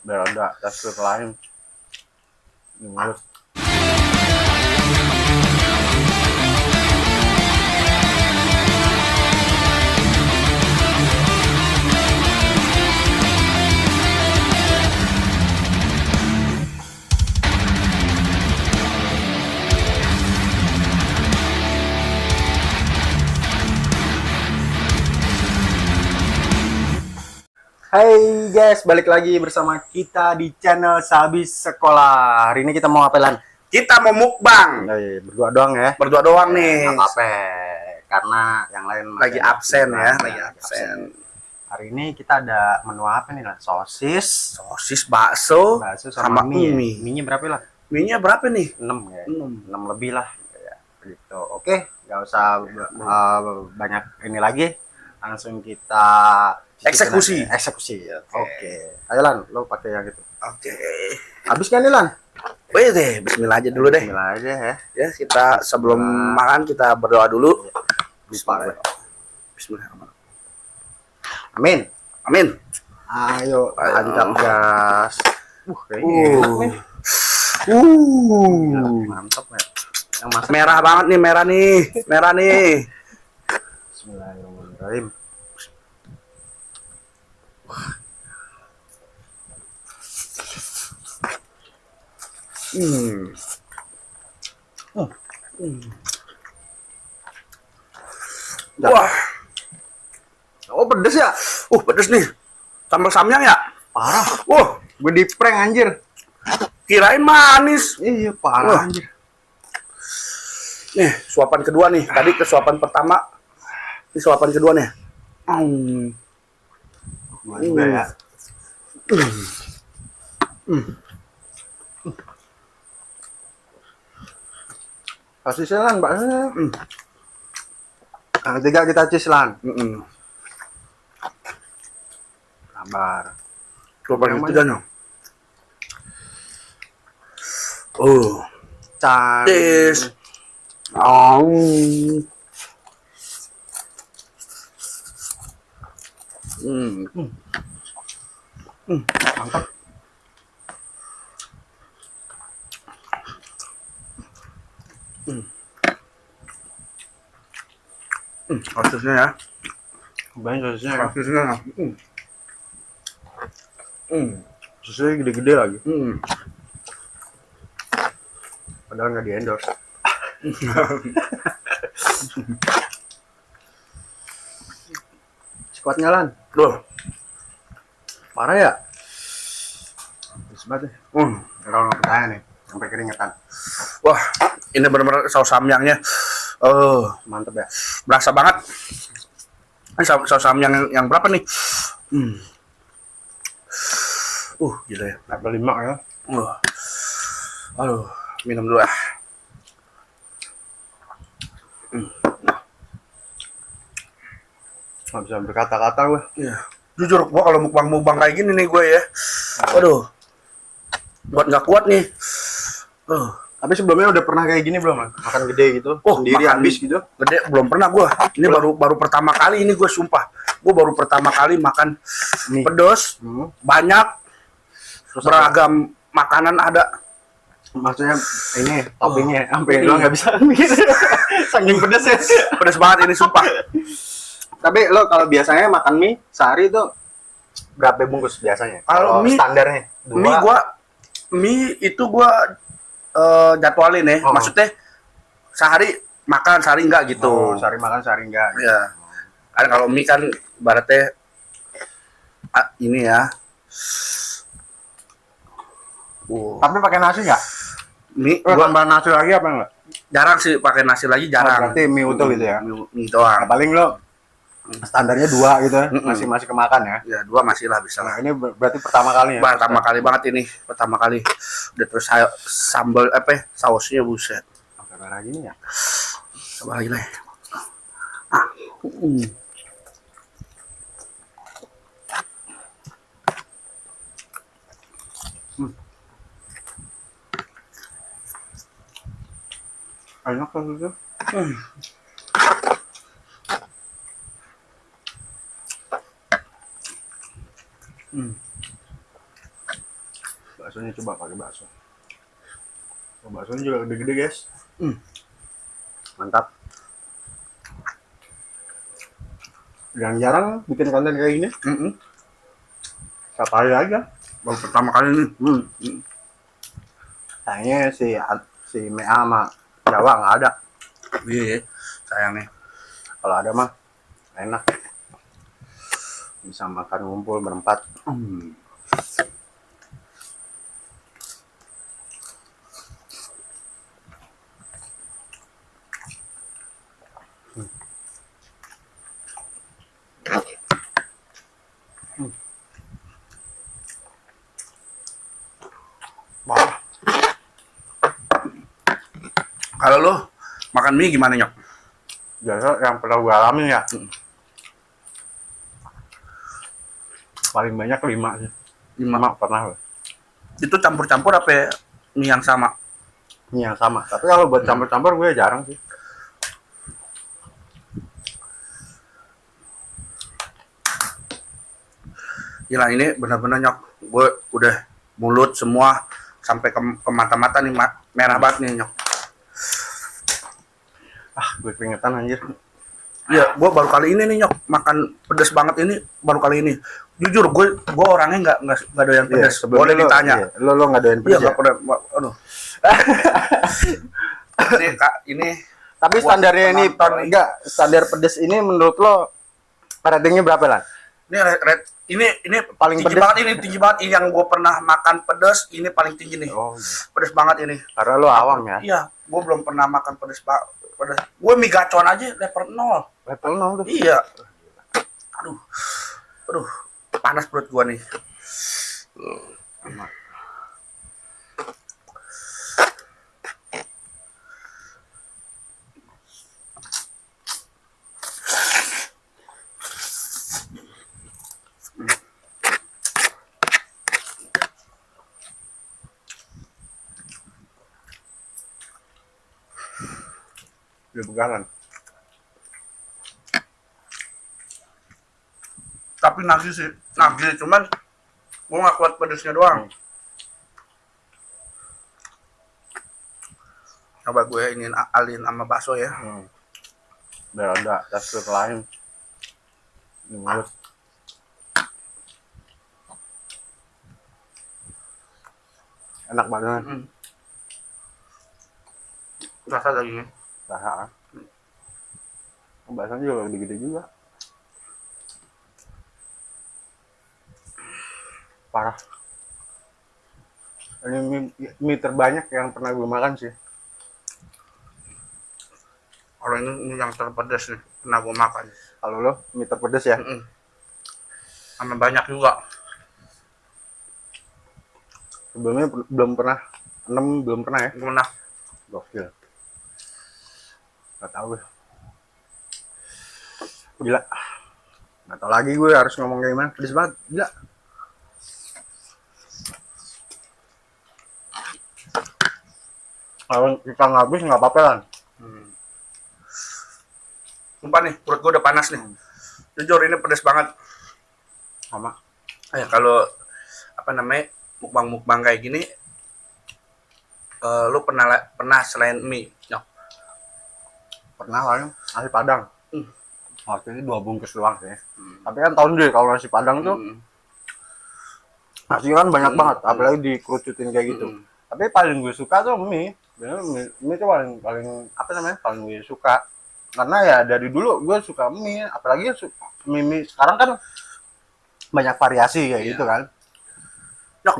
Beda tekstur lain. Mulut. Hai guys, balik lagi bersama kita di channel Sehabis Sekolah. Hari ini kita mau ngapain? Kita mau mukbang. Berdua doang ya. Berdua doang nih. Nggak apa-apa, karena yang lain Lagi absen ya, lagi absen. Hari ini kita ada menu apa nih lah? Sosis, bakso sama mie. mie. Mie-nya berapa lah? Mie-nya berapa nih? 6 ya. 6 lebih lah. Ya, gitu. Oke, nggak usah banyak ini lagi. Langsung kita eksekusi. Oke. Ayo Lan, lo pakai yang itu. Oke. Habis kan nih Lan? Wih deh, bismillah aja dulu deh. Bismillah aja ya. Ya, kita sebelum makan kita berdoa dulu. Bismillah. Bismillahirrahmanirrahim. Amin. Amin. Ayo, lanjut gas. Kayaknya enak nih. Mantap ya. Yang masak Merah banget nih, merah nih. Bismillahirrahmanirrahim. Wah. Oh, pedes ya? Pedes nih. Sambal samyang ya? Parah. Gue di prank anjir. Kirain manis. Iya, parah anjir. Nih, suapan kedua nih. Tadi ke suapan pertama. Ini suapan kedua nih. Juga ya. Kasih Lan, Mbak. Yang ketiga kita cheese Lan. Sabar. Suapan ketiga nih. Cheese. Mantap. Sosisnya ya. Banyak sosisnya. Sosisnya. Sosisnya gede-gede lagi. Padahal nggak di endorse. Squatnya Lan. Parah ya? Sebat deh. Kalau nggak percaya nih, sampai keringetan. Wah, ini benar-benar saus samyangnya. Mantep ya. Berasa banget. Ini saus samyang yang berapa nih? Gila ya. Level 5 ya. Aduh, minum dulu ah. Nggak bisa berkata-kata gue. Iya. Jujur, gua kalau mukbang kayak gini nih gue ya. Aduh. Buat nggak kuat nih. Tapi sebelumnya udah pernah kayak gini belum? Makan gede gitu? Sendiri makan habis gitu? Gede belum pernah gua. Ini baru pertama kali ini gue sumpah. Gue baru pertama kali makan mie pedas. Banyak. Terus beragam makanan ada. Maksudnya ini toppingnya sampai lo nggak bisa mikir. Saking pedes ya. Pedes banget ini sumpah. Tapi lo kalau biasanya makan mie sehari itu berapa bungkus biasanya? Kalau mie standarnya? Mie itu gua jadwalin ya. Maksudnya sehari makan, sehari enggak gitu. Sehari makan, sehari enggak. Gitu. Iya. Kan kalau mie kan ibaratnya ini ya. Tapi pakai nasi nggak? Mie gua tambah nasi lagi apa enggak? Jarang sih pakai nasi lagi, jarang. Berarti mie utuh gitu ya? Mie doang. Paling lo standarnya 2 gitu ya? Masih kemakan ya? Ya 2 masih lah bisa lah. Ini berarti pertama kali ya? Pertama kali banget ini, pertama kali. Udah terus sambal sausnya buset. Sampai merah gini ya? Coba lagi lah. Enak kan itu? Baksonya coba pakai bakso. Oh, baksonya juga gede-gede guys. Mantap. Jarang-jarang bikin konten kayak gini. Sekali aja. Baru pertama kali ini. Kayaknya si Mea sama Jawa nggak ada. Iya, sayangnya. Kalau ada mah enak. Bisa makan ngumpul berempat. Wah. Kalau lo makan mie gimana, Nyok? Biasa yang pernah gue alamin ya. Paling banyak 5 sih. 5 pernah. Itu campur-campur apa mie yang sama? Mie yang sama. Tapi kalau buat campur-campur gue jarang sih. Gila, ini benar-benar, Nyok. Gue udah mulut semua sampai ke mata-mata nih, merah banget nih, Nyok. Ah, gue keringetan anjir. Iya, gue baru kali ini nih, Nyok, makan pedas banget ini baru kali ini. Jujur, gue orangnya nggak doyan pedas. Boleh ditanya. Lo nggak doyan Iya, pedas ya? nggak pernah. Aduh. Ini kak, ini. Tapi buat standarnya ini penonton nih. enggak, standar pedas ini menurut lo ratingnya berapa lah? Ini Paling tinggi pedas. banget, ini tinggi banget. Ini yang gue pernah makan pedas, ini paling tinggi nih. Oh, Pedas banget ini. karena lo awam ya. Iya, gue belum pernah makan pedas. Gue mie gacor aja level 0. Level 0 tuh. Iya. Aduh, panas perut gue nih. Udah begalan. Tapi nagih, cuman gue gak kuat pedasnya doang. Coba gue ingin alin sama bakso ya. Biar ada tekstur lain. Di mulut. Enak banget. Rasa dagingnya. Rasa. Baksonya juga gede-gede juga. Parah. Ini mie terbanyak yang pernah gue makan sih. Kalau ini yang terpedas nih, pernah gue makan. Kalau lo mie terpedas ya? Sama banyak juga. Sebelumnya belum pernah. 6 belum pernah ya? Gue pernah. Gokil. Gak tau gue. Gila. Gak tau lagi gue harus ngomong kayak gimana. Pedes banget. Gila. Kalau kita nggak habis nggak apa-apa kan? Sumpah nih, perut gue udah panas nih. Jujur ini pedas banget. Sama. Kalau apa namanya mukbang kayak gini, lu pernah selain mie, Nyok? Pernah kan nasi padang. Waktu itu 2 bungkus doang sih. Tapi kan tahun deh kalau nasi padang tuh nasi kan banyak banget, apalagi dikerucutin kayak gitu. Tapi paling gue suka tuh mie. Bener, mie tuh paling apa namanya? Paling gue suka. Karena ya dari dulu gue suka mie, apalagi mie sekarang kan banyak variasi kayak gitu kan. Nyok,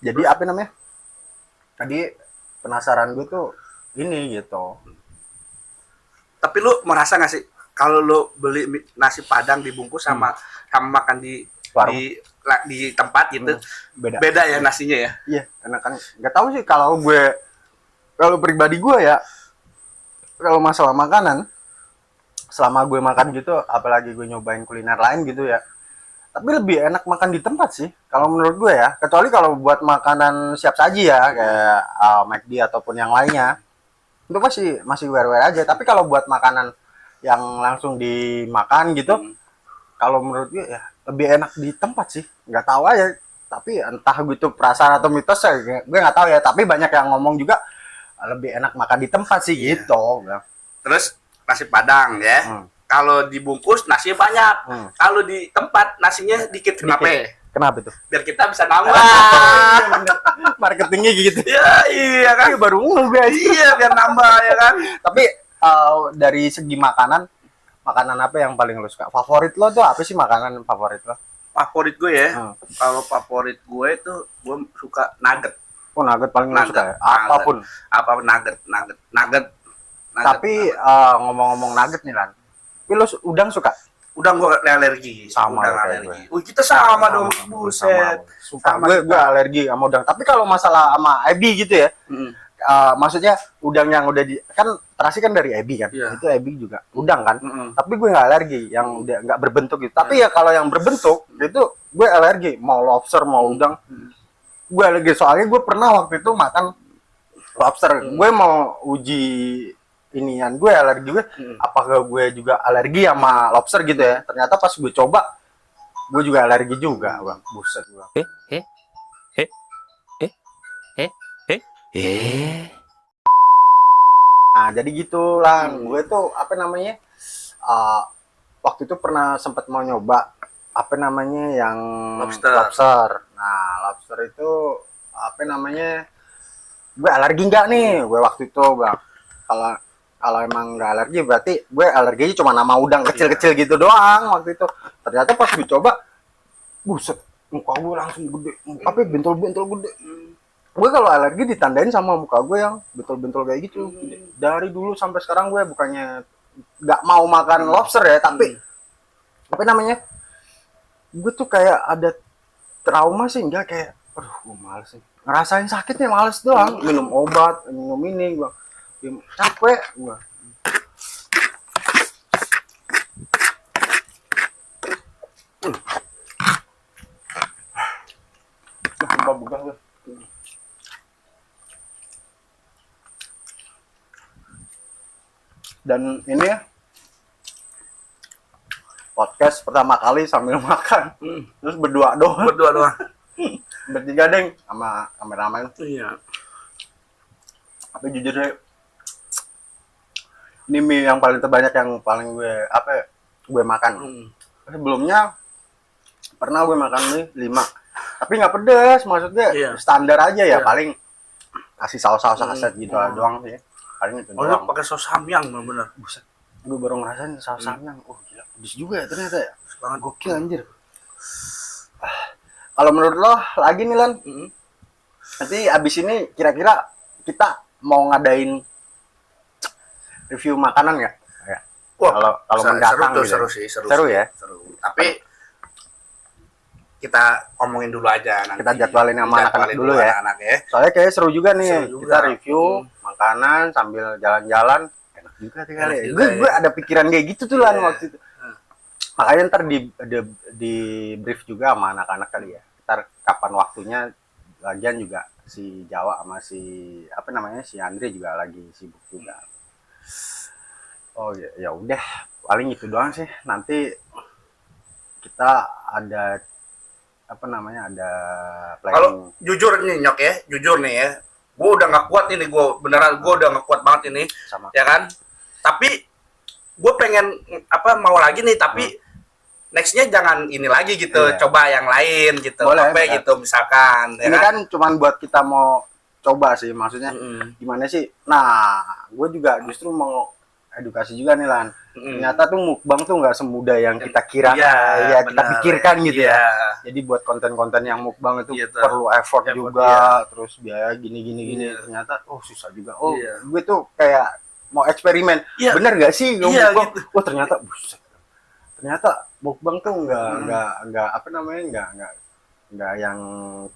Jadi apa namanya? Tadi penasaran gue tuh ini gitu. tapi lu merasa nggak sih kalau lu beli nasi padang dibungkus sama makan di Warung. di tempat gitu, Beda ya nasinya ya? Iya, karena kan nggak tahu sih kalau pribadi gue ya, kalau masalah makanan, selama gue makan gitu, apalagi gue nyobain kuliner lain gitu ya, tapi lebih enak makan di tempat sih, kalau menurut gue ya. Kecuali kalau buat makanan siap saji ya, kayak McD ataupun yang lainnya, itu masih wear aja. Tapi kalau buat makanan yang langsung dimakan gitu, kalau menurut gue ya lebih enak di tempat sih. Nggak tahu aja, tapi entah gitu perasaan atau mitos ya, gue nggak tahu ya, tapi banyak yang ngomong juga lebih enak makan di tempat sih gitu. Terus nasi Padang ya. Kalau dibungkus nasinya banyak. Kalau di tempat nasinya dikit. Kenapa? Kenapa itu? Biar kita bisa nambah. Marketingnya gitu. Ya, iya kan. Baru guys. Iya, biar nambah ya kan. Tapi dari segi makanan apa yang paling lo suka? Favorit lo tuh apa sih, makanan favorit lo? Favorit gue ya. Kalau favorit gue itu gue suka nugget. Oh, nugget paling lo suka ya? Apapun. Apapun nugget. Tapi ngomong-ngomong nugget nih Lan. Tapi lo udang suka? Udang gue alergi. Sama udang alergi. Kita sama dong. Buset. Sama gue alergi sama udang. Tapi kalau masalah sama ebi gitu ya. Maksudnya udang yang udah kan terasi kan dari ebi kan. Itu ebi juga udang kan. Tapi gue nggak alergi yang udah nggak berbentuk gitu. Tapi ya kalau yang berbentuk itu gue alergi. Mau lobster mau udang. Gue alergi, soalnya gue pernah waktu itu makan lobster. Gue mau uji inian gue alergi gue, apakah gue juga alergi sama lobster gitu ya. Ternyata pas gue coba gue juga alergi juga, bang. Buset bang. Nah jadi gitu lah. Gue tuh apa namanya, waktu itu pernah sempat mau nyoba apa namanya yang lobster. Nah lobster itu apa namanya, gue alergi nggak nih gue waktu itu bang. Kalau emang nggak alergi berarti gue alerginya cuma nama udang kecil-kecil gitu doang waktu itu. Ternyata pas gue coba, buset, muka gue langsung gede, apa bentol-bentol gede. Gue kalau alergi ditandain sama muka gue yang bentol-bentol kayak gitu. Dari dulu sampai sekarang gue bukannya nggak mau makan lobster ya, tapi apa namanya, gue tuh kayak ada trauma sih, enggak kayak, aduh gue males sih. Ngerasain sakitnya males doang, minum obat, minum ini, gue capek gua. Buka. Dan ini ya podcast pertama kali sambil makan, terus berdua doang. Bertiga deng sama kameramen. Iya. Tapi jujur deh, ini mie yang paling terbanyak yang paling gue makan. Sebelumnya pernah gue makan mie 5, tapi nggak pedes, maksudnya standar aja ya. Paling kasih saus aset gitu doang sih, paling itu doang. Pakai saus samyang bener. Buset, gue baru ngerasain saus samyang. Oh gila, pedes juga ya ternyata ya. Banget, gokil anjir. Kalau menurut lo lagi nih Lan, nanti abis ini kira-kira kita mau ngadain review makanan nggak? Ya. Kalau mendatang seru, gitu. Seru Ya. Tapi kita omongin dulu aja nanti. Kita jadwalin sama anak-anak dulu ya. Soalnya kayak seru juga nih. Kita review makanan sambil jalan-jalan. Enak juga sih kali. Gue ada pikiran kayak gitu tuh Lan waktu itu. Makanya ntar di brief juga sama anak-anak kali ya. Ntar kapan waktunya, lagian juga si Jawa sama si apa namanya si Andre juga lagi sibuk juga. Oh ya udah, paling itu doang sih. Nanti kita ada apa namanya, ada planning. Kalau jujur nih Nyok ya, jujur nih ya, gue udah nggak kuat ini, gue beneran gue udah nggak kuat banget ini. Sama. Ya kan, tapi gue pengen mau lagi nih, tapi nextnya jangan ini lagi gitu, coba yang lain gitu. Boleh, gitu misalkan. Ini kan cuman buat kita mau coba sih, maksudnya gimana sih. Nah gue juga justru mau edukasi juga nih Lan. Ternyata tuh mukbang tuh nggak semudah yang kita kira, kita pikirkan gitu ya. Jadi buat konten-konten yang mukbang itu perlu effort juga, terus biaya gini. Ternyata susah juga. Gue tuh kayak mau eksperimen, bener nggak sih mukbang? Gitu. Ternyata buset. Ternyata mukbang tuh nggak apa namanya, nggak yang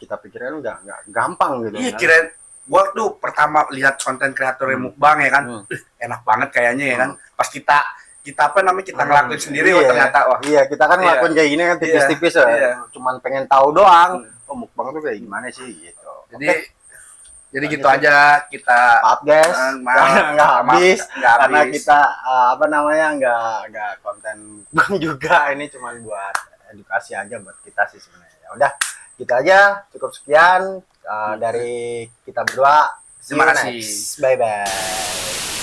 kita pikirkan, nggak gampang gitu. Iya, kirain gua tuh pertama lihat konten kreator mukbang ya kan, enak banget kayaknya ya kan. Pas kita ngelakuin sendiri, ternyata kita kan ngelakuin kayak gini kan tipis-tipis cuman pengen tahu doang. Mukbang tuh kayak gimana sih gitu. Jadi gitu aja, kita maaf guys, nggak habis karena kita apa namanya nggak konten mukbang juga. Ini cuman buat edukasi aja buat kita sih sebenarnya. Ya udah, Gitu aja, cukup sekian dari kita berdua. See Terima you kasih. next. Bye bye.